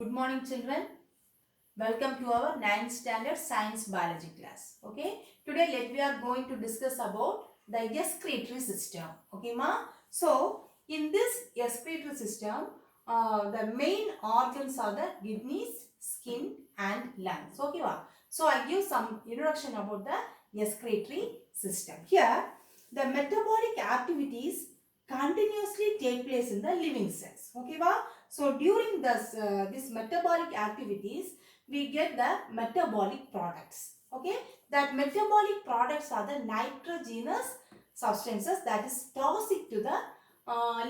Good morning, children. Welcome to our 9th standard science biology class. Okay, today we are going to discuss about the excretory system. Okay, ma. So in this excretory system, the main organs are the kidneys, skin, and lungs. Okay, ma. So I give some introduction about the excretory system. Here, the metabolic activities continuously take place in the living cells. Okay, ma. So during this metabolic activities, we get the metabolic products. Okay, that metabolic products are the nitrogenous substances that is toxic to the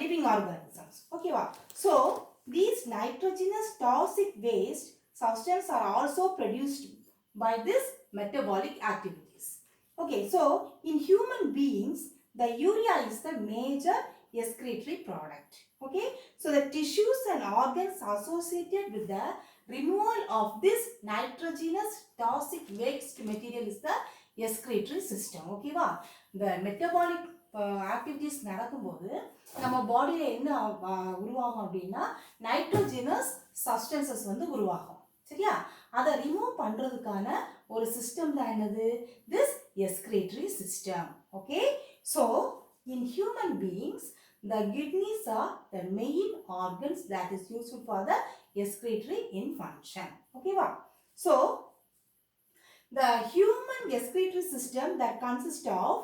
living organisms. Okay, wow. So these nitrogenous toxic waste substances are also produced by this metabolic activities. Okay, so in human beings, the urea is the major excretory product. Okay, so the tissues and organs associated with the removal of this nitrogenous toxic waste material is the excretory system. Okay, va? The metabolic activities நடக்கும்போது நம்ம பாடியில என்ன உருவாகும் அப்படின்னா nitrogenous substances வந்து உருவாகும். சரியா? அதை ரிமூவ் பண்றதுக்கான ஒரு சிஸ்டம் தான் என்னது? This excretory system. Okay? So, in human beings, the kidneys are the main organs that is useful for the excretory in function. Okay, wow. So, the human excretory system that consists of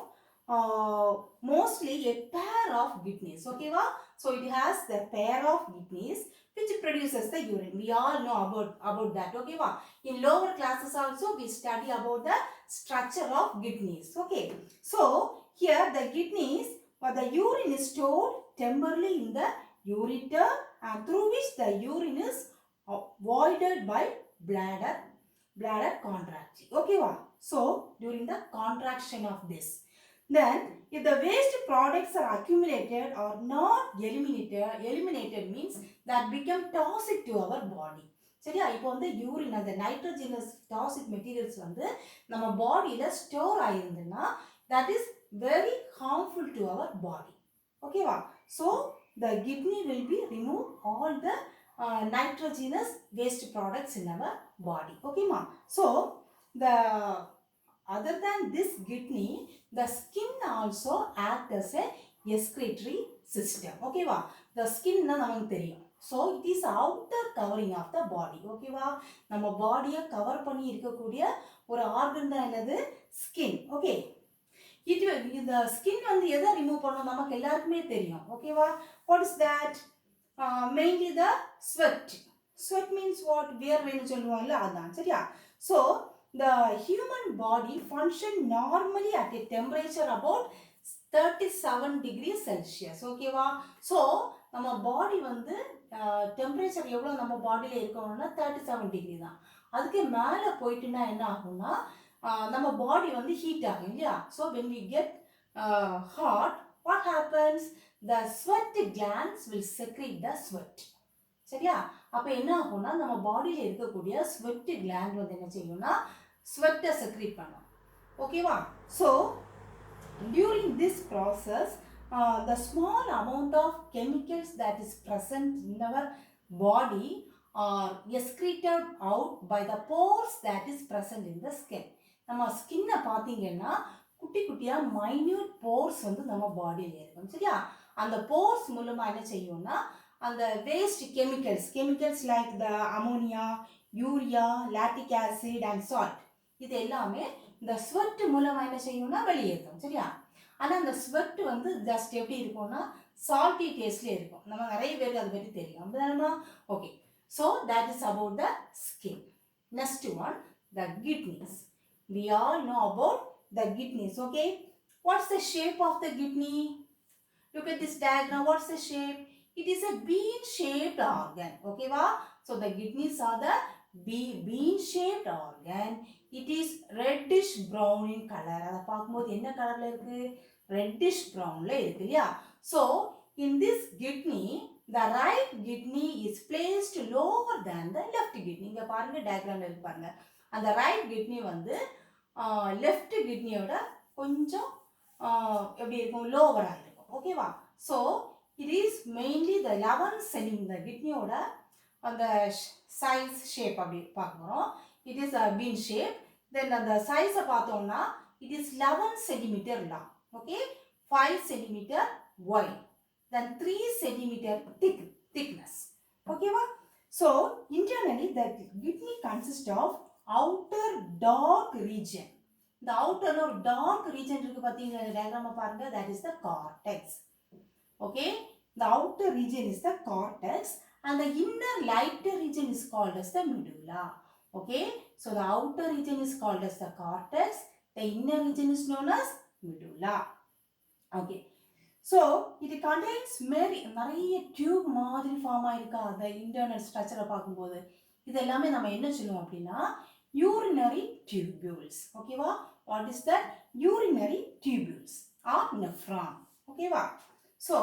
mostly a pair of kidneys. Okay, wow. So, it has the pair of kidneys which produces the urine. We all know about that. Okay, wow. In lower classes also we study about the structure of kidneys. Okay. So, here the kidneys or the urine is stored temporarily in the ureter and through which the urine is voided by bladder contraction. Okay, wow. So during the contraction of this, then if the waste products are accumulated or not eliminated means that become toxic to our body. சரியா? இப்போ வந்து urine அந்த nitrogenous toxic materials வந்து நம்ம பாடியில store ஆயிருந்ததுன்னா that is very harmful to our body. Okay, wow. So the kidney will be remove all the nitrogenous waste products in our body. Okay, ma. So the other than this kidney, the skin also act as a excretory system. Okay, va. The skin na namakku theriyum. So it is outer covering of the body. Okay, va. நம்ம பாடியை cover பண்ணி இருக்கக்கூடிய ஒரு organ தான் என்னது? Skin. Okay, இந்த skin வந்து எதை ரிமூவ் பண்ணணும் நமக்கு எல்லாருக்குமே தெரியும். ஓகேவா? What is that? Mainly the sweat. Sweat means what? வியர்வைன்னு சொல்லுவாங்கல்ல, அதான். சரியா? So the human body function normally at a temperature about 37 degrees Celsius. ஓகேவா? ஸோ நம்ம பாடி வந்து டெம்பரேச்சர் எவ்வளோ நம்ம பாடியில் இருக்கணும்னா 37 டிகிரி தான். அதுக்கு மேலே போயிட்டுனா என்ன ஆகும்னா நம்ம பாடி வந்து ஹீட் ஆகும் இல்லையா? So when we get hot, what happens? The sweat glands will secrete the sweat. சரியா? அப்போ என்ன ஆகும்னா நம்ம பாடியில் இருக்கக்கூடிய ஸ்வெட் கிளாண்ட் வந்து என்ன செய்யும்னா ஸ்வெட்டை செக்ரீட் பண்ணும். ஓகேவா? So during this process, the small amount of chemicals that is present in our body are excreted out by the pores that is present in the skin. நம்ம ஸ்கின்னை பார்த்தீங்கன்னா குட்டி குட்டியாக மைன்யூட் போர்ஸ் வந்து நம்ம பாடியில் இருக்கும். சரியா? அந்த போர்ஸ் மூலமாக என்ன செய்யும்னா அந்த waste chemicals like the ammonia, urea, lactic acid and salt, இது எல்லாமே இந்த ஸ்வெட் மூலமாக என்ன செய்யும்னா வெளியேற்றும். சரியா? ஆனால் அந்த ஸ்வெட் வந்து ஜஸ்ட் எப்படி இருக்கும்னா சால்ட்டி டேஸ்ட்லேயே இருக்கும். நம்ம நிறைய பேருக்கு அதை பற்றி தெரியும். அப்படிதானமா? Okay, so that is about the skin. Next one, the kidneys. We all know about the kidneys. Okay, what's the shape of the kidney? Look at this diagram. What's the shape? It is a bean shaped organ. Okay, va? So the kidneys are the bean shaped organ. It is reddish brown in color. அதை பார்க்கும்போது என்ன கலர்ல இருக்கு? Reddish brownல இருக்கு இல்லையா? So in this kidney, the right kidney is placed lower than the left kidney. இங்க பாருங்க, டயக்ராம்ல இருக்கு பாருங்க. அந்த ரைட் கிட்னி வந்து லெஃப்ட் கிட்னியோட கொஞ்சம் எப்படி இருக்கும்? லோவராக இருக்கும். ஓகேவா? ஸோ இட் இஸ் மெயின்லி த 11 செல் இந்த கிட்னியோட அந்த size shape அப்படி பார்க்குறோம். It is a bean shape. Then அந்த size பார்த்தோம்னா it is 11 centimeter long. Okay, 5 centimeter wide. Then 3 centimeter thickness. Okay, va? So internally the kidney consists of outer dark region. The outer or dark region இருக்கு பாத்தீங்களா diagram பாருங்க, that is the cortex. Okay, the outer region is the cortex and the inner lighter region is called as the medulla. Okay, so the outer region is called as the cortex, the inner region is known as medulla. Okay, so it contains நிறைய tube மாதிரி form ஆயிருக்கா the internal structure பார்க்கும்போது இது எல்லாமே நம்ம என்ன சொல்லுவோம் அப்படின்னா urinary tubules. ஓகேவா, what is that? Urinary tubules or nephron. ஓகேவா, so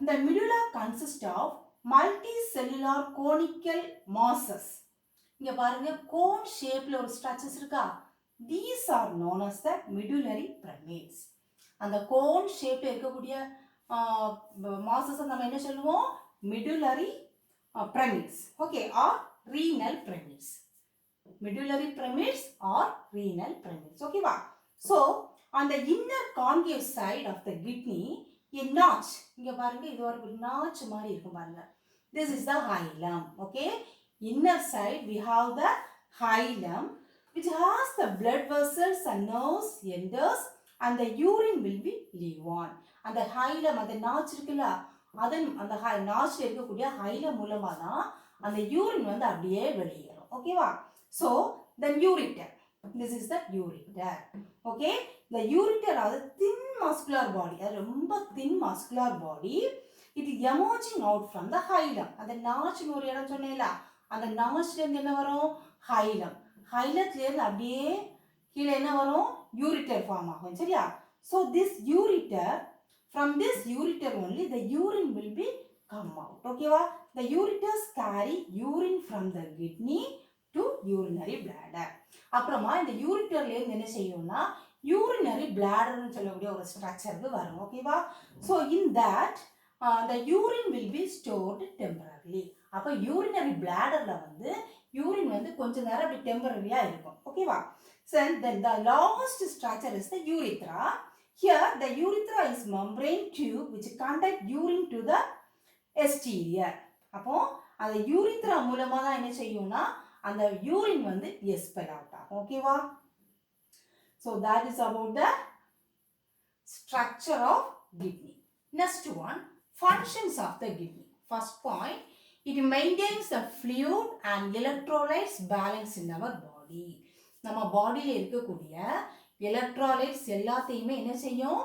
the medulla consists of multicellular conical masses. இங்க பாருங்க cone shapeல ஒரு structures இருக்கா, these are known as the medullary pyramids. அந்த cone shapeல இருக்கக்கூடிய masses நம்ம என்ன சொல்லுவோம், medullary pyramids. Okay, or renal pyramids. Medullary pyramids or renal pyramids. Okay, va? So on the inner concave side of the kidney, a notch. இங்க பாருங்க, இது ஒரு notch மாதிரி இருக்கும் பாருங்க. This is the hilum. Okay, inner side we have the hilum which has the blood vessels and nerves enters and the urine will be leave on. அந்த hilum, அந்த notch இருக்குல்ல, அதன் அந்த notchல இருக்கக்கூடிய hilum மூலமா தான் அந்த urine வந்து அப்படியே வெளியேறும். ஓகேவா, so the ureter, this is the ureter. Okay, the ureter is thin muscular body, அது ரொம்ப thin muscular body. It is emerging out from the hilum. அந்த notch ஒரு இடம் சொன்னேல, அந்த notchல இருந்து என்ன வரும், hilum. hilumல இருந்து அப்படியே கீழே என்ன வரும், ureter ஃபார்ம் ஆகும். சரியா, so this ureter, from this ureter only the urine will be come out. ஓகேவா, the ureters carry urine from the kidney to urinary bladder. அப்புறமா இந்த ureterல இருந்து என்ன செய்யும்னா urinary bladder னு சொல்லக்கூடிய ஒரு ஸ்ட்ரக்சருக்கு வரும். ஓகேவா, so in that the urine will be stored temporarily. அப்ப urinary bladderல வந்து urine வந்து கொஞ்ச நேரம் அப்படி டெம்பரரியா இருக்கும். ஓகேவா, so then the last structure is the urethra. Here the urethra is membrane tube which conduct urine to the exterior. அப்போ அந்த urethra மூலமா தான் என்ன செய்யும்னா அந்த urine வந்து expel out ஆகும். ஓகேவா, so that is about the structure of kidney. Next one, functions of the kidney. First point, it maintains the fluid and electrolytes balance in our body. நம்ம பாடியில இருக்கக்கூடிய எலக்ட்ரோலைட்ஸ் எல்லாத்தையுமே என்ன செய்யும்,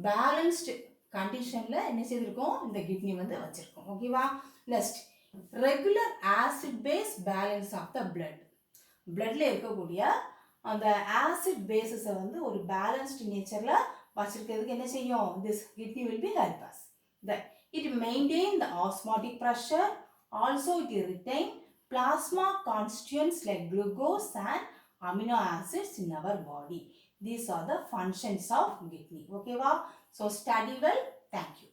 பேலன்ஸ்டு கண்டிஷன்ல என்ன செய்திருக்கோம், இந்த கிட்னி வந்து வச்சிருக்கோம். ஓகேவா, next regular acid base balance of the blood. பிளட்ல இருக்கக்கூடிய அந்த ஆசிட் பேஸஸை வந்து ஒரு பேலன்ஸ்டு நேச்சர்ல வச்சிருக்கிறதுக்கு என்ன செய்யும், this kidney will be help us. Then it maintain the osmotic pressure. Also it retain plasma constituents like glucose and amino acids in our body. These are the functions of kidney. Okay, wow? So study well. Thank you.